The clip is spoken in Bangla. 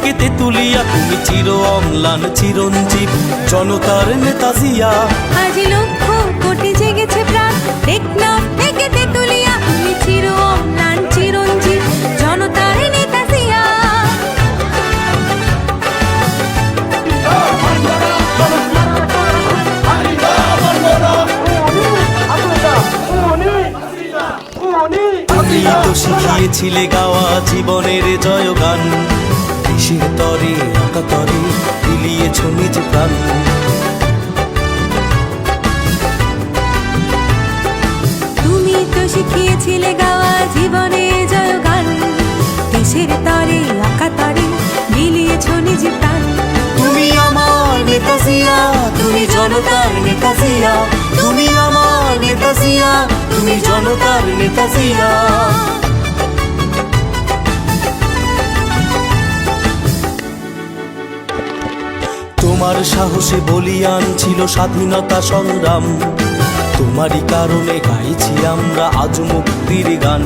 থেকে তেতুলিয়া, তুমি চির অম্লান চিরঞ্জীব জনতার নেতা জিয়া। আজ লক্ষ কোটি জেগেছে প্রাণ, টেকনাফ থেকে তেতুলিয়া, তুমি চির অম্লান চিরঞ্জীব জনতার নেতা জিয়া। তুমি তো শিখিয়েছিলে গাওয়া জীবনের জয়গান, দেশের তরে একাতরে বিলিয়েছ নিজ প্রাণ। তুমি তো শিখিয়েছিলে গাওয়া জীবনের জয়গান, দেশের তরে একাতরে বিলিয়েছ নিজ প্রাণ। তুমি আমার নেতা জিয়া, তুমি জনতার নেতা জিয়া, তুমি আমার নেতা জিয়া, তুমি জনতার নেতা জিয়া। তোমার সাহসে বলিয়ান ছিল স্বাধীনতা সংগ্রাম, তোমারই কারণে গাইছি আমরা আজ মুক্তির গান।